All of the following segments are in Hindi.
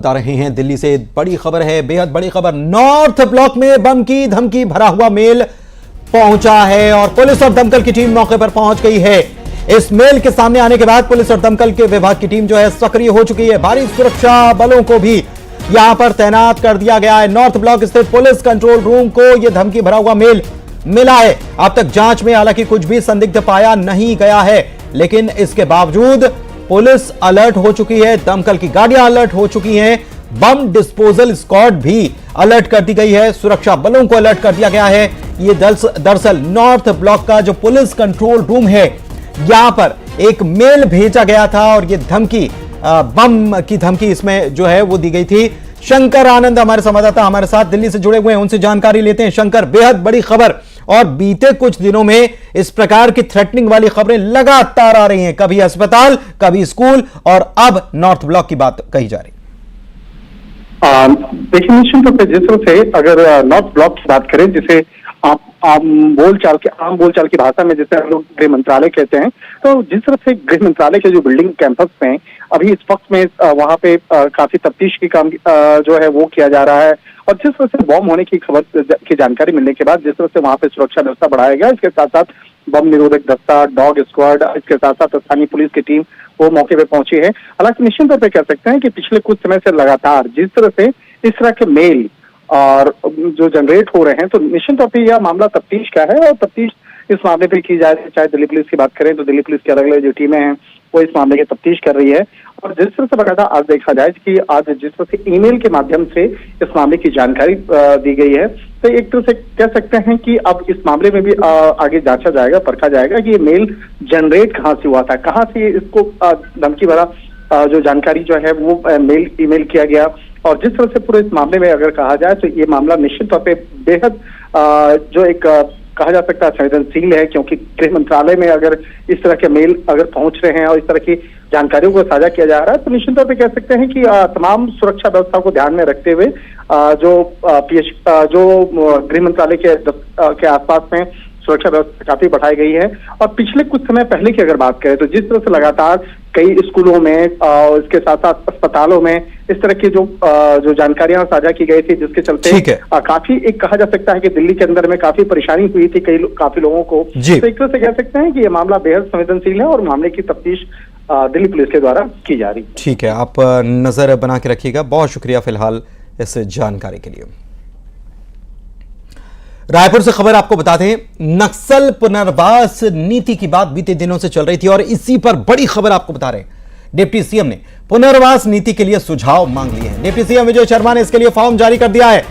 बता रहे हैं दिल्ली से बड़ी खबर है, बेहद बड़ी खबर। नॉर्थ ब्लॉक में बम की धमकी भरा हुआ मेल पहुंचा है और पुलिस और दमकल की टीम मौके पर पहुंच गई है। इस मेल के सामने आने के बाद पुलिस और दमकल के विभाग की टीम जो है सक्रिय हो चुकी है। भारी सुरक्षा बलों को भी यहां पर तैनात कर दिया गया है। नॉर्थ ब्लॉक स्थित पुलिस कंट्रोल रूम को यह धमकी भरा हुआ मेल मिला है। अब तक जांच में हालांकि कुछ भी संदिग्ध पाया नहीं गया है, लेकिन इसके बावजूद पुलिस अलर्ट हो चुकी है, दमकल की गाड़ियां अलर्ट हो चुकी हैं, बम डिस्पोजल स्क्वाड भी अलर्ट कर दी गई है, सुरक्षा बलों को अलर्ट कर दिया गया है। ये दरअसल नॉर्थ ब्लॉक का जो पुलिस कंट्रोल रूम है, यहां पर एक मेल भेजा गया था और ये धमकी, बम की धमकी इसमें जो है वो दी गई थी। शंकर आनंद हमारे संवाददाता हमारे साथ दिल्ली से जुड़े हुए हैं, उनसे जानकारी लेते हैं। शंकर, बेहद बड़ी खबर और बीते कुछ दिनों में इस प्रकार की थ्रेटनिंग वाली खबरें लगातार आ रही हैं, कभी अस्पताल, कभी स्कूल और अब नॉर्थ ब्लॉक की बात कही जा रही। देखिए, निश्चित रूप से जिस तरह से अगर नॉर्थ ब्लॉक की बात करें, जिसे आम बोलचाल की भाषा में जिसे हम लोग गृह मंत्रालय कहते हैं, तो जिस तरह से गृह मंत्रालय के जो बिल्डिंग कैंपस में अभी इस वक्त में वहां पे काफी तफ्तीश की काम जो है वो किया जा रहा है और जिस तरह से बम होने की खबर की जानकारी मिलने के बाद जिस तरह से वहां पे सुरक्षा व्यवस्था बढ़ाया गया, इसके साथ साथ बम निरोधक दस्ता, डॉग स्क्वाड, इसके साथ साथ स्थानीय पुलिस की टीम वो मौके पे पहुंची है। हालांकि निश्चित तौर पर कह सकते हैं कि पिछले कुछ समय से लगातार जिस तरह से इस तरह के मेल और जो जनरेट हो रहे हैं, तो निश्चित तौर पर यह मामला तफ्तीश का है और तफ्तीश इस मामले पे की जाए। चाहे दिल्ली पुलिस की बात करें तो दिल्ली पुलिस की अलग अलग जो टीमें हैं वो इस मामले की तफ्तीश कर रही है और जिस तरह से बकायदा आज देखा जाए कि आज जिस तरह से ईमेल के माध्यम से इस मामले की जानकारी दी गई है, तो एक तरह से कह सकते हैं कि अब इस मामले में भी आगे जांचा जाएगा, परखा जाएगा कि ये मेल जनरेट कहाँ से हुआ था, कहाँ से इसको धमकी भरा जो जानकारी जो है वो मेल ईमेल किया गया। और जिस तरह से पूरे इस मामले में अगर कहा जाए तो ये मामला निश्चित तौर पे बेहद जो एक कहा जा सकता है संवेदनशील है, क्योंकि गृह मंत्रालय में अगर इस तरह के मेल अगर पहुंच रहे हैं और इस तरह की जानकारियों को साझा किया जा रहा है, तो निश्चित तौर पे कह सकते हैं कि तमाम सुरक्षा व्यवस्था को ध्यान में रखते हुए जो गृह मंत्रालय के आसपास में सुरक्षा व्यवस्था काफी बढ़ाई गई है। और पिछले कुछ समय पहले की अगर बात करें तो जिस तरह से लगातार कई स्कूलों में और इसके साथ साथ अस्पतालों में इस तरह की जो जानकारियां साझा की गई थी, जिसके चलते काफी एक कहा जा सकता है कि दिल्ली के अंदर में काफी परेशानी हुई थी काफी लोगों को। तो एक तरह से कह सकते हैं कि ये मामला बेहद संवेदनशील है और मामले की तफ्तीश दिल्ली पुलिस के द्वारा की जा रही है। ठीक है, आप नजर बना के रखिएगा। बहुत शुक्रिया फिलहाल इस जानकारी के लिए। रायपुर से खबर आपको बता दें, नक्सल पुनर्वास नीति की बात बीते दिनों से चल रही थी और इसी पर बड़ी खबर आपको बता रहे हैं। डिप्टी सीएम ने पुनर्वास नीति के लिए सुझाव मांग लिए हैं। डिप्टी सीएम विजय शर्मा ने इसके लिए फॉर्म जारी कर दिया है।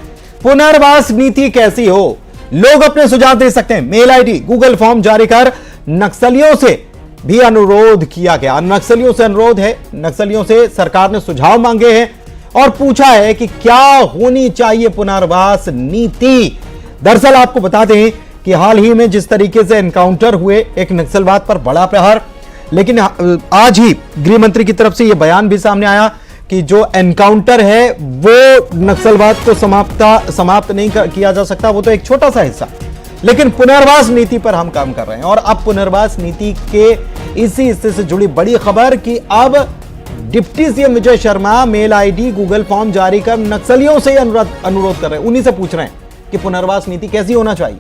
पुनर्वास नीति कैसी हो, लोग अपने सुझाव दे सकते हैं। मेल आईडी, गूगल फॉर्म जारी कर नक्सलियों से भी अनुरोध किया गया। नक्सलियों से अनुरोध है, नक्सलियों से सरकार ने सुझाव मांगे हैं और पूछा है कि क्या होनी चाहिए पुनर्वास नीति। दरअसल आपको बता दें कि हाल ही में जिस तरीके से एनकाउंटर हुए, एक नक्सलवाद पर बड़ा प्रहार, लेकिन आज ही गृह मंत्री की तरफ से यह बयान भी सामने आया कि जो एनकाउंटर है वो नक्सलवाद को समाप्त नहीं किया जा सकता, वो तो एक छोटा सा हिस्सा। लेकिन पुनर्वास नीति पर हम काम कर रहे हैं और अब पुनर्वास नीति के इसी हिस्से से जुड़ी बड़ी खबर कि अब deputy CM Vijay Sharma mail ID, Google form जारी कर नक्सलियों से अनुरोध कर रहे हैं, उन्हीं से पूछ रहे हैं कि पुनर्वास नीति कैसी होना चाहिए।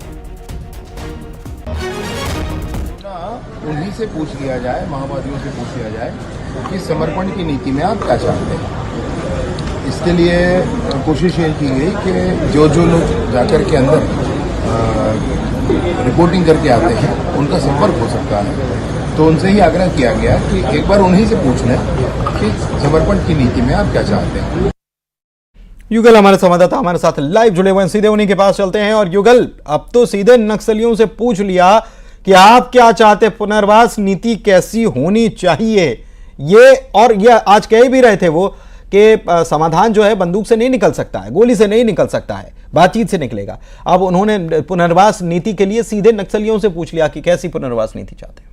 उन्हीं से पूछ लिया जाए, माओवादियों से पूछ लिया जाए कि समर्पण की नीति में आप क्या चाहते हैं। इसके लिए कोशिश ये की गई कि जो लोग जाकर के अंदर रिपोर्टिंग करके आते हैं उनका संपर्क हो सकता है, तो उनसे ही आग्रह किया गया कि एक बार उन्हीं से पूछ लें कि समर्पण की नीति में आप क्या चाहते हैं। युगल हमारे संवाददाता हमारे साथ लाइव जुड़े हुए हैं, सीधे उन्हीं के पास चलते हैं। और युगल, अब तो सीधे नक्सलियों से पूछ लिया कि आप क्या चाहते, पुनर्वास नीति कैसी होनी चाहिए। ये आज कह भी रहे थे वो कि समाधान जो है बंदूक से नहीं निकल सकता है, गोली से नहीं निकल सकता है, बातचीत से निकलेगा। अब उन्होंने पुनर्वास नीति के लिए सीधे नक्सलियों से पूछ लिया कि कैसी पुनर्वास नीति चाहते हैं।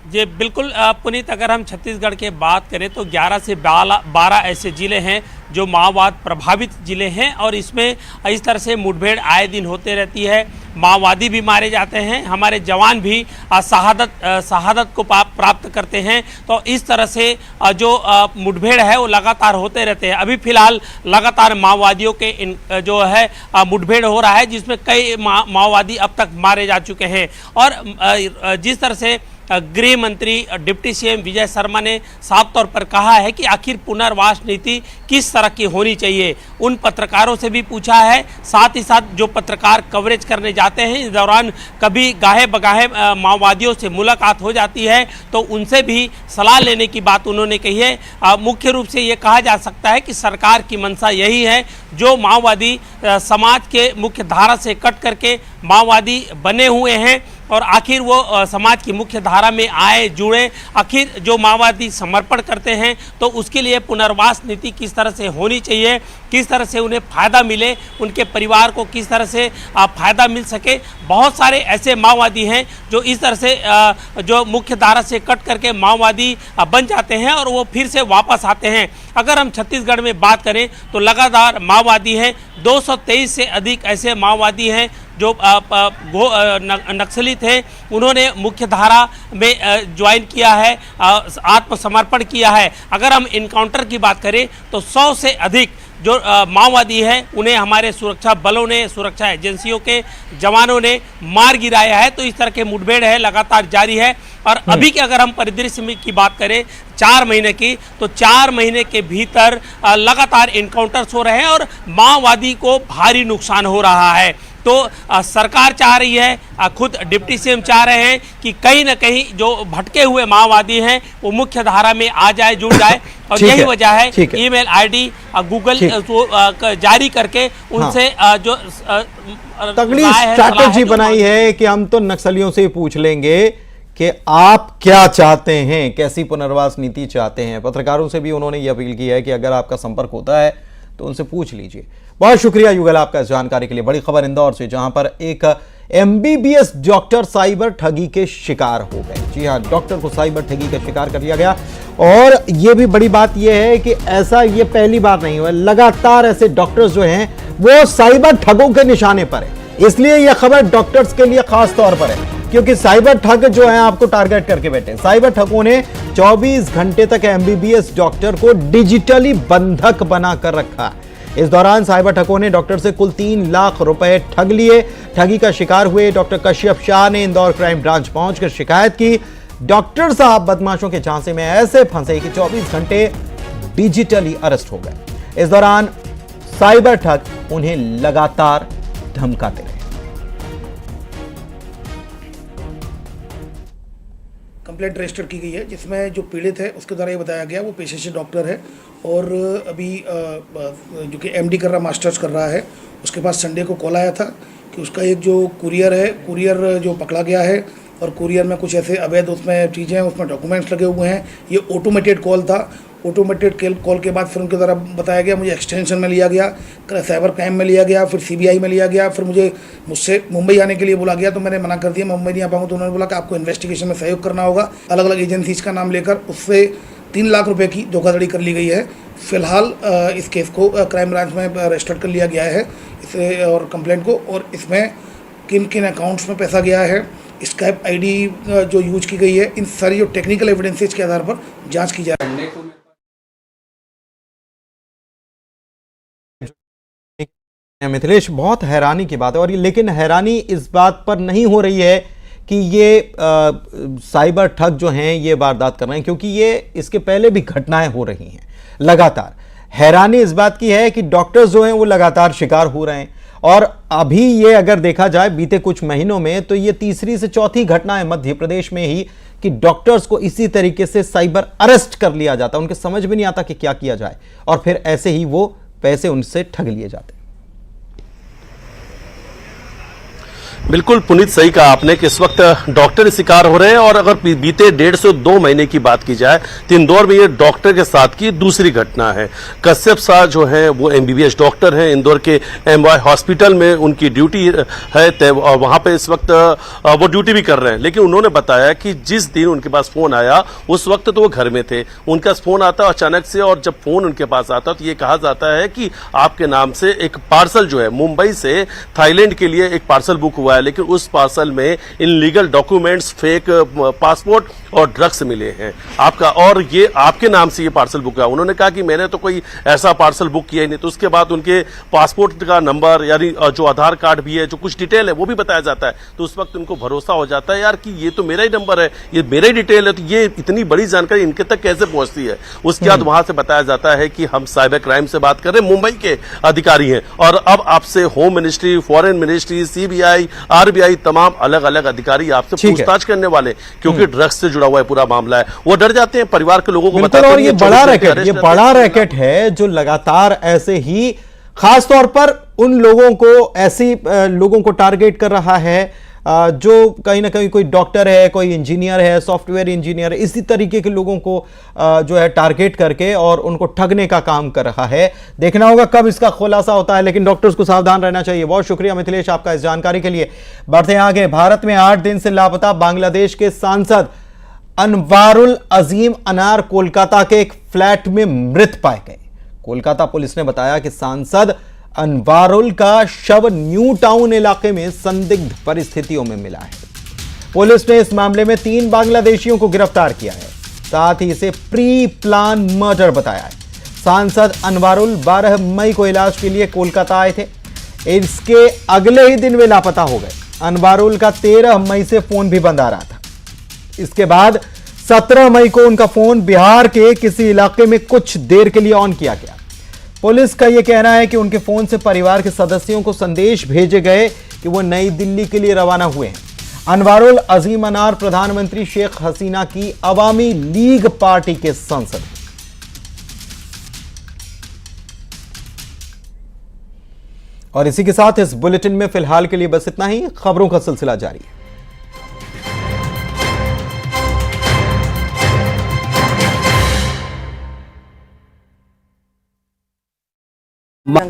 जी बिल्कुल पुनीत, अगर हम छत्तीसगढ़ के बात करें तो 11 से 12 ऐसे ज़िले हैं जो माओवाद प्रभावित ज़िले हैं और इसमें इस तरह से मुठभेड़ आए दिन होते रहती है। माओवादी भी मारे जाते हैं, हमारे जवान भी शहादत को प्राप्त करते हैं। तो इस तरह से जो मुठभेड़ है वो लगातार होते रहते हैं। अभी फिलहाल लगातार माओवादियों के जो है मुठभेड़ हो रहा है, जिसमें कई माओवादी अब तक मारे जा चुके हैं। और जिस तरह से गृह मंत्री डिप्टी सीएम विजय शर्मा ने साफ तौर पर कहा है कि आखिर पुनर्वास नीति किस तरह की होनी चाहिए, उन पत्रकारों से भी पूछा है। साथ ही साथ जो पत्रकार कवरेज करने जाते हैं, इस दौरान कभी गाहे बगाहे माओवादियों से मुलाकात हो जाती है तो उनसे भी सलाह लेने की बात उन्होंने कही है। मुख्य रूप से ये कहा जा सकता है कि सरकार की मंशा यही है, जो माओवादी समाज के मुख्य धारा से कट करके माओवादी बने हुए हैं और आखिर वो समाज की मुख्य धारा में आए जुड़े, आखिर जो माओवादी समर्पण करते हैं तो उसके लिए पुनर्वास नीति किस तरह से होनी चाहिए, किस तरह से उन्हें फ़ायदा मिले, उनके परिवार को किस तरह से फ़ायदा मिल सके। बहुत सारे ऐसे माओवादी हैं जो इस तरह से जो मुख्य धारा से कट करके माओवादी बन जाते हैं और वो फिर से वापस आते हैं। अगर हम छत्तीसगढ़ में बात करें तो लगातार माओवादी हैं, 223 से अधिक ऐसे माओवादी हैं जो नक्सली थे, उन्होंने मुख्य धारा में ज्वाइन किया है, आत्मसमर्पण किया है। अगर हम इनकाउंटर की बात करें तो 100 से अधिक जो माओवादी हैं उन्हें हमारे सुरक्षा बलों ने, सुरक्षा एजेंसियों के जवानों ने मार गिराया है। तो इस तरह के मुठभेड़ है लगातार जारी है। और अभी के अगर हम परिदृश्य की बात करें 4 महीने की, तो 4 महीने के भीतर लगातार इनकाउंटर्स हो रहे हैं और माओवादी को भारी नुकसान हो रहा है। तो सरकार चाह रही है, खुद डिप्टी सीएम चाह रहे हैं कि कहीं ना कहीं जो भटके हुए माओवादी हैं वो मुख्य धारा में आ जाए, जुड़ जाए। और यही वजह है ईमेल आईडी गूगल जारी करके उनसे जो तगड़ी स्ट्रैटेजी बनाई है कि हम तो नक्सलियों से पूछ लेंगे कि आप क्या चाहते हैं, कैसी पुनर्वास नीति चाहते हैं। पत्रकारों से भी उन्होंने ये अपील की है कि अगर आपका संपर्क होता है तो उनसे पूछ लीजिए। बहुत शुक्रिया युगल आपका इस जानकारी के लिए। बड़ी खबर इंदौर से, जहां पर एक एमबीबीएस डॉक्टर साइबर ठगी के शिकार हो गए। जी हां, डॉक्टर को साइबर ठगी का शिकार कर दिया गया। और यह भी बड़ी बात यह है कि ऐसा ये पहली बार नहीं हुआ, लगातार ऐसे डॉक्टर्स जो हैं वो साइबर ठगों के निशाने पर है। इसलिए यह खबर डॉक्टर्स के लिए खास तौर पर है, क्योंकि साइबर ठग जो है आपको टारगेट करके बैठे। साइबर ठगों ने 24 घंटे तक एमबीबीएस डॉक्टर को डिजिटली बंधक बनाकर रखा। इस दौरान साइबर ठगों ने डॉक्टर से कुल 3 लाख रुपए ठग लिए। ठगी का शिकार हुए डॉक्टर कश्यप शाह ने इंदौर क्राइम ब्रांच पहुंचकर शिकायत की। डॉक्टर साहब बदमाशों के झांसे में ऐसे फंसे कि 24 घंटे डिजिटली अरेस्ट हो गए। इस दौरान साइबर ठग उन्हें लगातार धमकाते रहे। कंप्लेंट रजिस्टर की गई है, जिसमें जो पीड़ित है उसके द्वारा ये बताया गया वो पेशे से डॉक्टर है और अभी जो कि एमडी कर रहा, मास्टर्स कर रहा है। उसके पास संडे को कॉल आया था कि उसका एक जो कुरियर जो पकड़ा गया है और कुरियर में कुछ ऐसे अवैध उसमें चीज़ें, उसमें डॉक्यूमेंट्स लगे हुए हैं। ये ऑटोमेटेड कॉल था। ऑटोमेटेड कॉल के बाद फिर उनके द्वारा बताया गया, मुझे एक्सटेंशन में लिया गया, साइबर क्राइम में लिया गया, फिर सीबीआई में लिया गया, फिर मुझसे मुंबई आने के लिए बोला गया। तो मैंने मना कर दिया, मुंबई नहीं आ पाऊँगा। तो उन्होंने बोला कि आपको इन्वेस्टिगेशन में सहयोग करना होगा। अलग अलग एजेंसीज का नाम लेकर उससे 3 लाख रुपए की धोखाधड़ी कर ली गई है। फिलहाल इस केस को क्राइम ब्रांच में रजिस्टर कर लिया गया है इसे और कंप्लेंट को। और इसमें किन किन अकाउंट्स में पैसा गया है, स्काइप आईडी जो यूज की गई है, इन सारी जो टेक्निकल एविडेंसेज के आधार पर जांच की जा रही है। मिथिलेश, बहुत हैरानी की बात है। और लेकिन हैरानी इस बात पर नहीं हो रही है कि ये साइबर ठग जो हैं ये वारदात कर रहे हैं, क्योंकि ये इसके पहले भी घटनाएं हो रही हैं लगातार। हैरानी इस बात की है कि डॉक्टर्स जो हैं वो लगातार शिकार हो रहे हैं। और अभी ये अगर देखा जाए बीते कुछ महीनों में, तो ये तीसरी से चौथी घटना है मध्य प्रदेश में ही कि डॉक्टर्स को इसी तरीके से साइबर अरेस्ट कर लिया जाता। उनके समझ में नहीं आता कि क्या किया जाए और फिर ऐसे ही वो पैसे उनसे ठग लिए जाते। बिल्कुल पुनीत, सही कहा आपने कि इस वक्त डॉक्टर शिकार हो रहे हैं। और अगर बीते 1.5 से 2 महीने की बात की जाए तो इंदौर में ये डॉक्टर के साथ की दूसरी घटना है। कश्यप शाह जो है वो MBBS डॉक्टर हैं, इंदौर के MY हॉस्पिटल में उनकी ड्यूटी है और वहां पे इस वक्त वो ड्यूटी भी कर रहे हैं। लेकिन उन्होंने बताया कि जिस दिन उनके पास फोन आया उस वक्त तो वो घर में थे, उनका फोन आता अचानक से, और जब फोन उनके पास आता तो ये कहा जाता है कि आपके नाम से एक पार्सल जो है मुंबई से थाईलैंड के लिए एक पार्सल बुक हुआ है, लेकिन उस पार्सल में इनलीगल डॉक्यूमेंट्स, फेक पासपोर्ट और ड्रग्स मिले हैं आपका, और ये आपके नाम से ये पार्सल बुक है। उन्होंने कहा कि मैंने तो कोई ऐसा पार्सल बुक किया ही नहीं। तो उसके बाद उनके पासपोर्ट का नंबर यानी जो आधार कार्ड भी है, जो कुछ डिटेल है वो भी बताया जाता है। तो उस वक्त उनको भरोसा हो जाता है यार कि ये तो मेरा ही नंबर है, ये मेरा ही डिटेल है, तो ये इतनी बड़ी जानकारी इनके तक कैसे पहुंचती है। उसके बाद वहां से बताया जाता है कि हम साइबर क्राइम से बात कर रहे हैं, मुंबई के अधिकारी हैं और अब आपसे home ministry, foreign ministry, CBI, RBI तमाम अलग अलग अधिकारी आपसे पूछताछ करने वाले, क्योंकि ड्रग्स से जुड़ा हुआ है पूरा मामला है। वो डर जाते हैं, परिवार के लोगों को बताते हैं। और ये बड़ा रैकेट है जो लगातार ऐसे ही खास तौर पर उन लोगों को, ऐसी लोगों को टारगेट कर रहा है जो कहीं ना कहीं कोई डॉक्टर है, कोई इंजीनियर है, सॉफ्टवेयर इंजीनियर है, इसी तरीके के लोगों को जो है टारगेट करके और उनको ठगने का काम कर रहा है। देखना होगा कब इसका खुलासा होता है, लेकिन डॉक्टर्स को सावधान रहना चाहिए। बहुत शुक्रिया मिथिलेश आपका इस जानकारी के लिए। बढ़ते हैं आगे। भारत में 8 दिन से लापता बांग्लादेश के सांसद अनवारुल अजीम अनार कोलकाता के एक फ्लैट में मृत पाए गए। कोलकाता पुलिस ने बताया कि सांसद अनवारुल का शव न्यू टाउन इलाके में संदिग्ध परिस्थितियों में मिला है। पुलिस ने इस मामले में 3 बांग्लादेशियों को गिरफ्तार किया है, साथ ही इसे प्री प्लान मर्डर बताया है। सांसद अनवारुल 12 मई को इलाज के लिए कोलकाता आए थे। इसके अगले ही दिन वे लापता हो गए। अनवारुल का 13 मई से फोन भी बंद आ रहा था। इसके बाद 17 मई को उनका फोन बिहार के किसी इलाके में कुछ देर के लिए ऑन किया गया। पुलिस का यह कहना है कि उनके फोन से परिवार के सदस्यों को संदेश भेजे गए कि वो नई दिल्ली के लिए रवाना हुए हैं। अनवारुल अजीम अनार प्रधानमंत्री शेख हसीना की अवामी लीग पार्टी के सांसद। और इसी के साथ इस बुलेटिन में फिलहाल के लिए बस इतना ही। खबरों का सिलसिला जारी है। जंगल